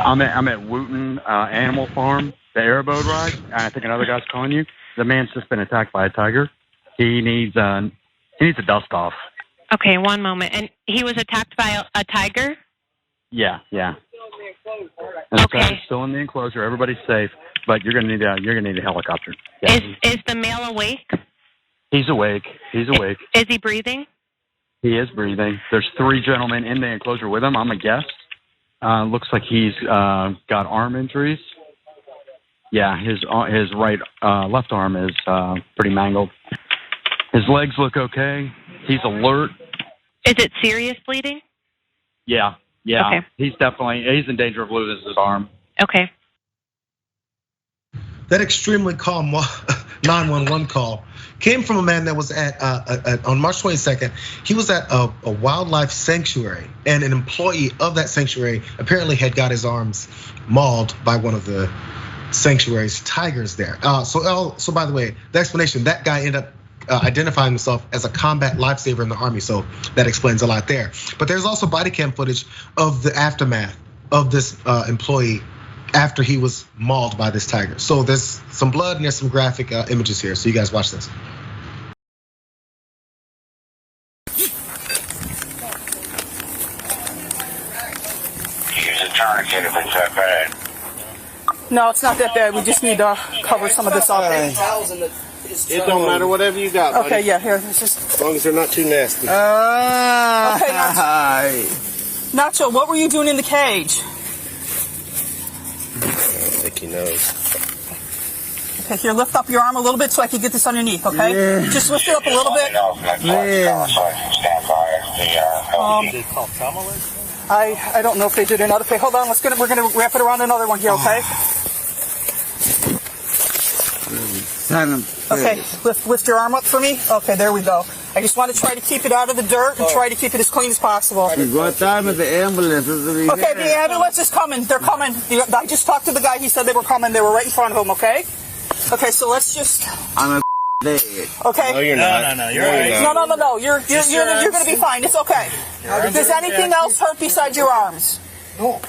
I'm at Wooten Animal Farm, the airboat ride. I think another guy's calling you. The man's just been attacked by a tiger. He needs a dust off. Okay, one moment. And he was attacked by a tiger? Yeah. And the tiger's still in the enclosure. Everybody's safe, but you're gonna need a helicopter. Yeah. Is the male awake? He's awake. Is he breathing? He is breathing. There's 3 gentlemen in the enclosure with him. I'm a guest. Looks like he's got arm injuries. Yeah, his left arm is pretty mangled. His legs look okay. He's alert. Is it serious bleeding? Yeah. Okay. He's in danger of losing his arm. Okay. That extremely calm 911 call came from a man that was at on March 22nd. He was at a wildlife sanctuary, and an employee of that sanctuary apparently had got his arms mauled by one of the sanctuary's tigers there. So by the way, the explanation, that guy ended up identifying himself as a combat lifesaver in the Army, so that explains a lot there. But there's also body cam footage of the aftermath of this employee after he was mauled by this tiger. So there's some blood and there's some graphic images here. So you guys watch this. Use a tourniquet if it's that bad. No, it's not that bad. We just need to cover some of this up. It don't matter, whatever you got, buddy. Okay, yeah, here. It's just... As long as they're not too nasty. Okay, Nacho, what were you doing in the cage? I think he knows. Okay, here, lift up your arm a little bit so I can get this underneath, okay? Yeah. Just lift it up a little bit. Yeah. I don't know if they did another. Okay, hold on. We're gonna wrap it around another one here, okay? Okay, lift your arm up for me. Okay, there we go. I just want to try to keep it out of the dirt and try to keep it as clean as possible. What time is the ambulance? Okay, the ambulance is coming. They're coming. I just talked to the guy. He said they were coming. They were right in front of him, okay? Okay, so let's just... I'm dead. Okay. No, you're not. No, you're right. No. You're gonna be fine. It's okay. Does anything else hurt besides your arms? No.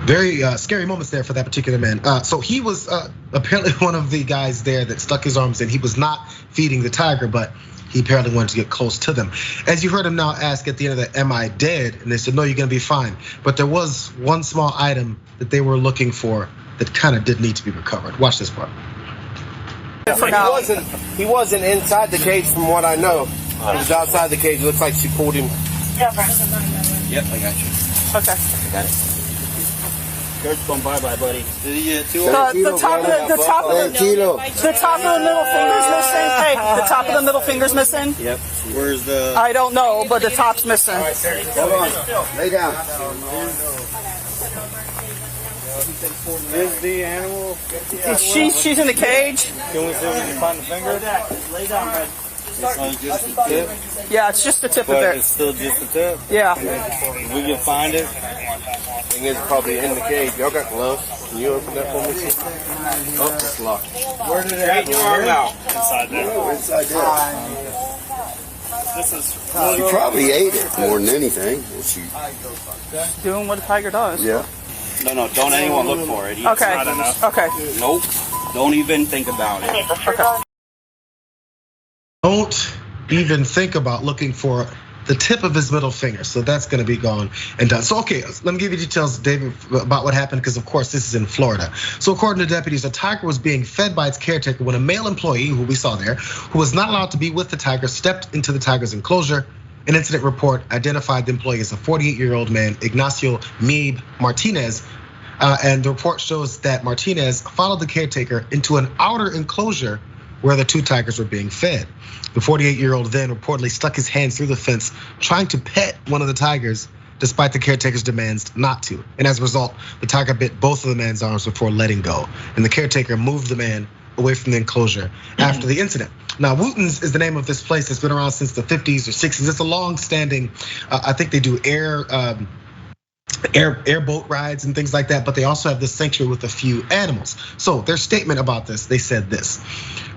Very scary moments there for that particular man. So he was apparently one of the guys there that stuck his arms in. He was not feeding the tiger, but he apparently wanted to get close to them. As you heard him now ask at the end of that, am I dead? And they said, no, you're gonna be fine. But there was one small item that they were looking for that kind of did need to be recovered. Watch this part. He wasn't inside the cage from what I know. He was outside the cage. It looks like she pulled him. Yep, I got you. Okay. I got it. Dirt's going bye-bye, buddy. The top of the middle finger's missing. Hey, the top of the middle finger's missing. Yep. Where's the... I don't know, but the top's missing. Hold on. Lay down. Is the animal? She's in the cage. Can we see if we can find the finger? Lay down, bud. It's just the tip? Yeah, it's just the tip But of it. it's still just the tip? Yeah. If we can find it, I think it's probably in the cage. Y'all got gloves. Can you open that for me? Oh, it's locked. Where did it happen? Your arm out. Inside there. Oh, inside there. This is. She probably ate it more than anything. Doing what a tiger does. Yeah. No, don't anyone look for it. Okay. Not enough. Okay. Nope. Don't even think about it. Okay. Don't even think about looking for the tip of his middle finger. So that's gonna be gone and done. So okay, let me give you details, David, about what happened, because of course this is in Florida. So according to deputies, a tiger was being fed by its caretaker when a male employee, who we saw there, who was not allowed to be with the tiger, stepped into the tiger's enclosure. An incident report identified the employee as a 48-year-old man, Ignacio Mieb Martinez. And the report shows that Martinez followed the caretaker into an outer enclosure where the 2 tigers were being fed. The 48-year-old then reportedly stuck his hands through the fence, trying to pet one of the tigers, despite the caretaker's demands not to. And as a result, the tiger bit both of the man's arms before letting go. And the caretaker moved the man away from the enclosure after the incident. Now, Wooten's is the name of this place that's been around since the 50s or 60s. It's a long-standing, I think they do airboat rides and things like that, but they also have this sanctuary with a few animals. So their statement about this, they said this: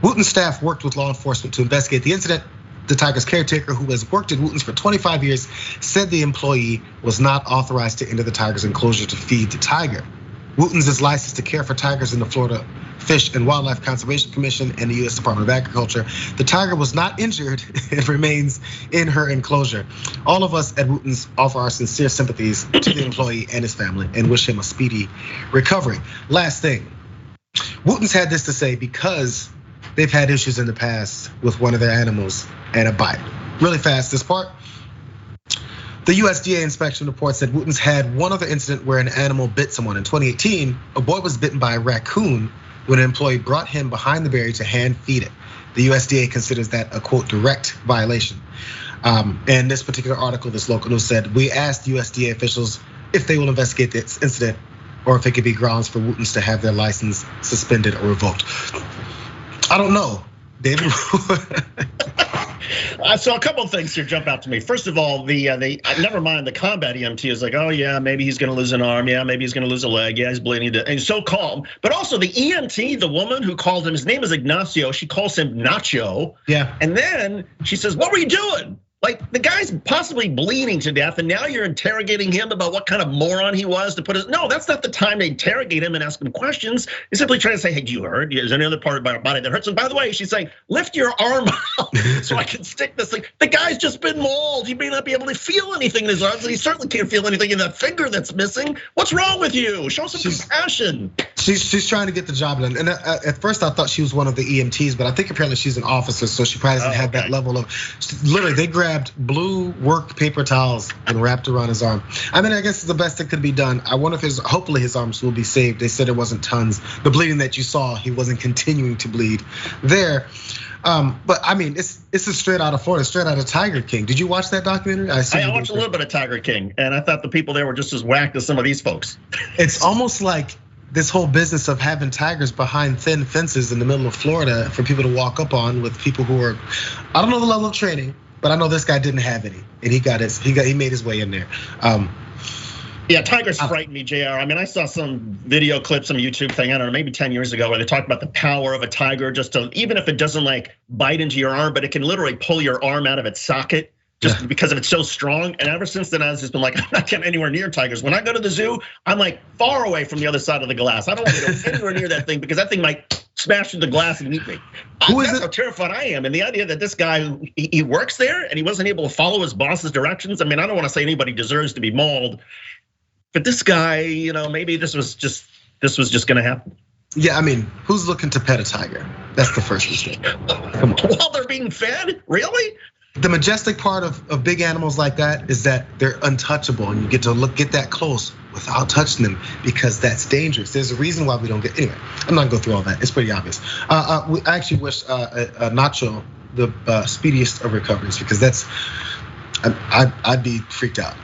Wooten staff worked with law enforcement to investigate the incident, the tiger's caretaker, who has worked at Wooten's for 25 years, said the employee was not authorized to enter the tiger's enclosure to feed the tiger. Wooten's is licensed to care for tigers in the Florida Fish and Wildlife Conservation Commission and the U.S. Department of Agriculture. The tiger was not injured and remains in her enclosure. All of us at Wooten's offer our sincere sympathies to the employee and his family and wish him a speedy recovery. Last thing, Wooten's had this to say because they've had issues in the past with one of their animals and a bite. Really fast, this part. The USDA inspection report said Wooten's had one other incident where an animal bit someone. In 2018, a boy was bitten by a raccoon when an employee brought him behind the berry to hand feed it. The USDA considers that a quote direct violation. And this particular article, this local news said, we asked USDA officials if they will investigate this incident or if it could be grounds for Wooten's to have their license suspended or revoked. I don't know, David. So a couple of things here jump out to me. First of all, never mind the combat EMT is like, oh yeah, maybe he's gonna lose an arm, yeah, maybe he's gonna lose a leg, yeah, he's bleeding, and he's so calm. But also the EMT, the woman who called him, his name is Ignacio, she calls him Nacho. Yeah. And then she says, what were you doing? Like the guy's possibly bleeding to death, and now you're interrogating him about what kind of moron he was to put his. No, that's not the time to interrogate him and ask him questions. You're simply trying to say, hey, do you hurt? Is there any other part of my body that hurts? And by the way, she's saying, lift your arm out so I can stick this thing. The guy's just been mauled. He may not be able to feel anything in his arms, and he certainly can't feel anything in that finger that's missing. What's wrong with you? Show some compassion. She's trying to get the job done. And at first I thought she was one of the EMTs, but I think apparently she's an officer, so she probably doesn't have that level of. Literally, they grabbed blue work paper towels and wrapped around his arm. I mean, I guess it's the best that could be done. I wonder if hopefully his arms will be saved. They said it wasn't tons. The bleeding that you saw, he wasn't continuing to bleed there. But I mean, it's straight out of Florida, straight out of Tiger King. Did you watch that documentary? I watched a little bit of Tiger King, and I thought the people there were just as whacked as some of these folks. It's almost like this whole business of having tigers behind thin fences in the middle of Florida for people to walk up on with people who are, I don't know the level of training, but I know this guy didn't have any, and he made his way in there. Yeah, tigers frighten me, JR. I mean, I saw some video clips, some YouTube thing, I don't know, maybe 10 years ago, where they talked about the power of a tiger, just to, even if it doesn't like bite into your arm, but it can literally pull your arm out of its socket just because of it's so strong. And ever since then, I've just been like, I'm not getting anywhere near tigers. When I go to the zoo, I'm like far away from the other side of the glass. I don't want to go anywhere near that thing because that thing might smash through the glass and eat me. That's how terrified I am. And the idea that this guy, he works there and he wasn't able to follow his boss's directions. I mean, I don't want to say anybody deserves to be mauled, but this guy, maybe this was just gonna happen. Yeah, I mean, who's looking to pet a tiger? That's the first mistake. Come on. While they're being fed, really? The majestic part of big animals like that is that they're untouchable, and you get to get that close without touching them because that's dangerous. There's a reason why we don't get. Anyway, I'm not gonna go through all that. It's pretty obvious. I actually wish Nacho the speediest of recoveries because I'd be freaked out.